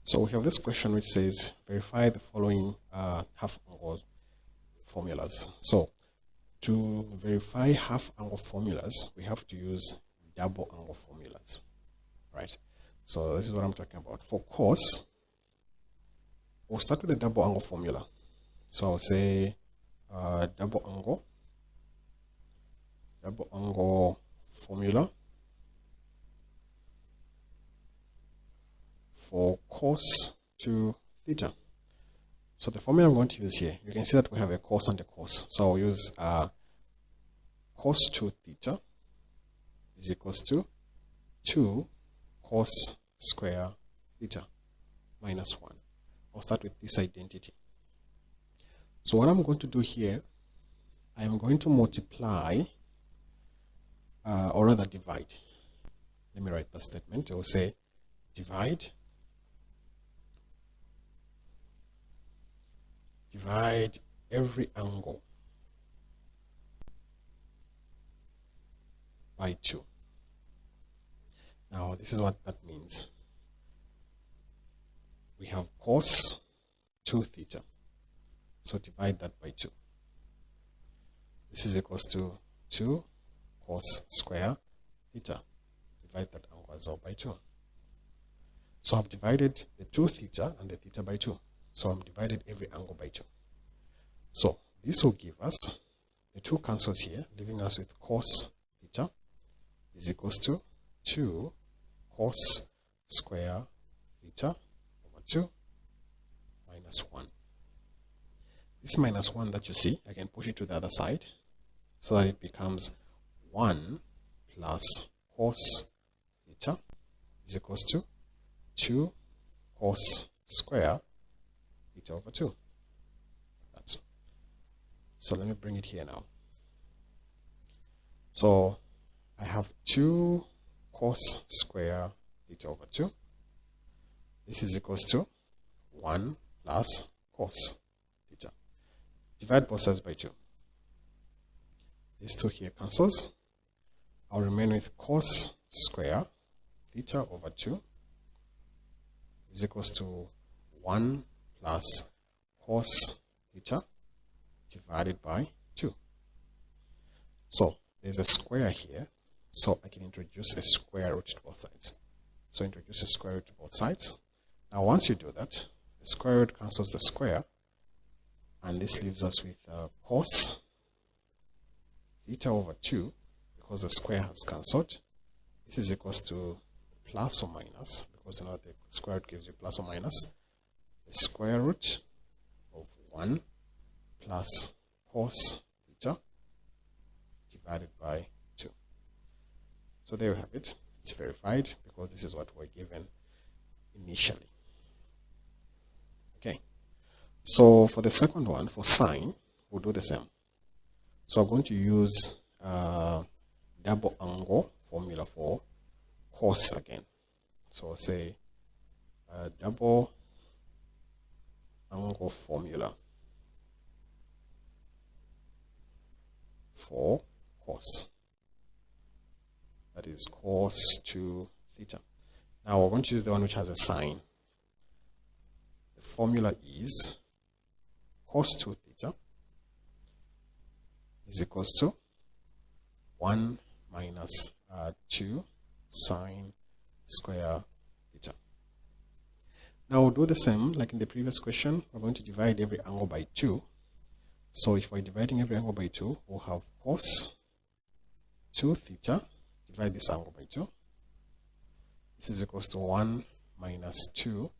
So we have this question which says, verify the following half-angle formulas. So to verify half-angle formulas, we have to use double-angle formulas, right? So this is what I'm talking about. For cos, we'll start with the double-angle formula. So I'll say double-angle formula for cos to theta. So the formula I'm going to use here, you can see that we have a cos and a cos. So I'll use cos 2 theta is equals to 2 cos square theta minus 1. I'll start with this identity. So what I'm going to do here, I am going to multiply, or rather divide. Let me write the statement. I will say divide every angle by 2. Now this is what that means. We have cos 2 theta. So divide that by 2. This is equals to 2 cos square theta. Divide that angle as well by 2. So I've divided the 2 theta and the theta by 2. So I've divided every angle by 2. So this will give us the 2 cancels here, leaving us with cos theta is equals to 2 cos square theta over 2 minus 1. This minus 1 that you see, I can push it to the other side so that it becomes 1 plus cos theta is equals to 2 cos square theta over 2. That's. So let me bring it here now. So I have 2 cos square theta over 2. This is equals to 1 plus cos theta. Divide both sides by 2. These 2 here cancels. I'll remain with cos square theta over 2 is equals to 1 plus cos theta divided by 2. So there's a square here, so I can introduce a square root to both sides. So introduce a square root to both sides. Now once you do that, the square root cancels the square, and this leaves us with cos theta over 2, because the square has cancelled. This is equals to plus or minus, because you know the square root gives you plus or minus, the square root of 1 plus cos theta divided by 2. So there you have it. It's verified because this is what we're given initially. Okay. So for the second one, for sine, we'll do the same. So I'm going to use double angle formula for cos again. So I'll say double angle formula for cos. That is cos 2 theta. Now we're going to use the one which has a sine. The formula is cos 2 theta is equals to 1 minus 2 sine square theta. Now we'll do the same like in the previous question. We're going to divide every angle by 2. So if we're dividing every angle by 2, we'll have cos 2 theta, divide this angle by 2. This is equals to 1 minus 2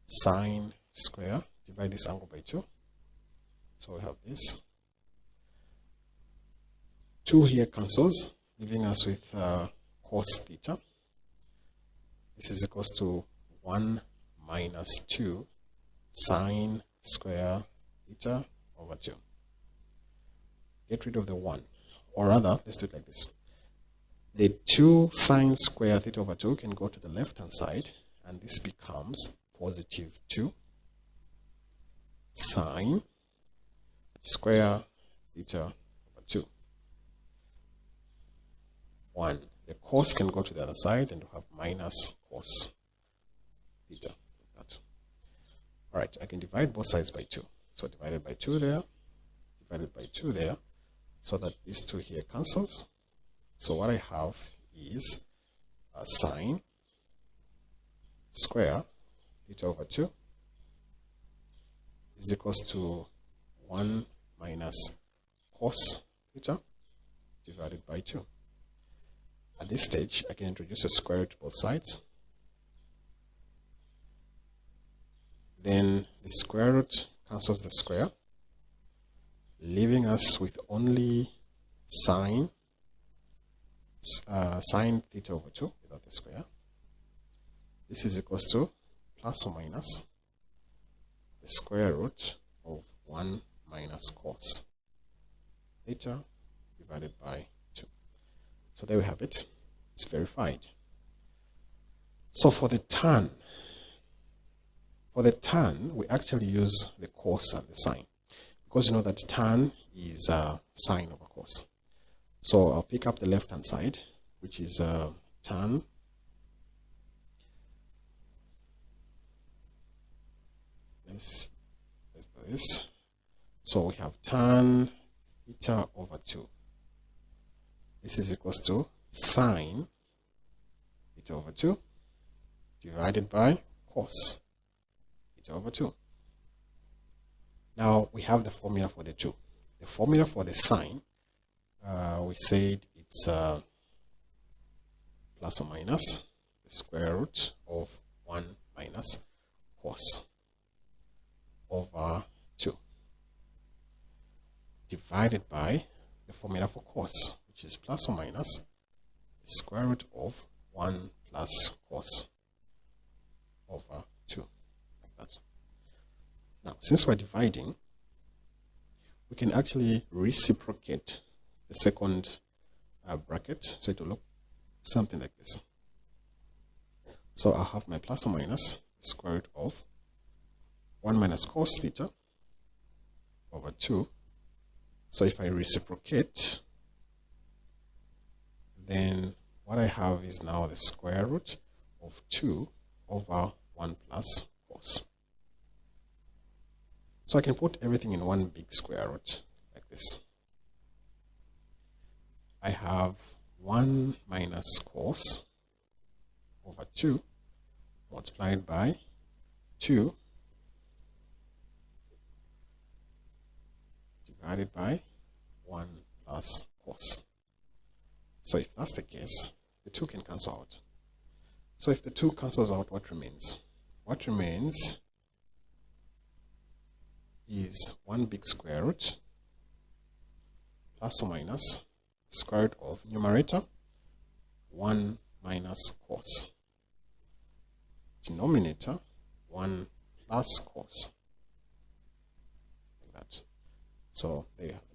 sine square, divide this angle by 2. So we have this. 2 here cancels, leaving us with cos theta. This is equals to 1 minus 2 sine square theta over 2. Get rid of the 1. Or rather, let's do it like this. The 2 sine square theta over 2 can go to the left-hand side, and this becomes positive 2 sine square theta over 2. 1. The cos can go to the other side, and we have minus cos theta. Like that. All right, I can divide both sides by 2. So divided by 2 there, divided by 2 there, so that these 2 here cancels. So what I have is a sine square theta over 2 is equals to 1 minus cos theta divided by 2. At this stage, I can introduce a square root to both sides. Then the square root cancels the square, leaving us with only sine theta over 2 without the square. This is equals to plus or minus the square root of 1 minus cos theta divided by 2. So there we have it. It's verified. So for the tan, we actually use the cos and the sine, because you know that tan is sine over cos. So I'll pick up the left hand side, which is tan let's do this. So we have tan theta over 2. This is equals to sine theta over 2 divided by cos theta over 2. Now we have the formula for the 2. The formula for the sine, we said it's plus or minus the square root of 1 minus cos over 2 divided by the formula for cos, which is plus or minus the square root of 1 plus cos over 2, like that. Now, since we're dividing, we can actually reciprocate the second bracket, so it will look something like this. So I'll have my plus or minus the square root of 1 minus cos theta over 2. So if I reciprocate, then what I have is now the square root of 2 over 1 plus cos. So I can put everything in one big square root like this. I have 1 minus cos over 2 multiplied by 2 divided by 1 plus cos. So if that's the case, the 2 can cancel out. So if the 2 cancels out, what remains? What remains is one big square root plus or minus square root of numerator 1 minus cos, denominator 1 plus cos, like that. So there you have it.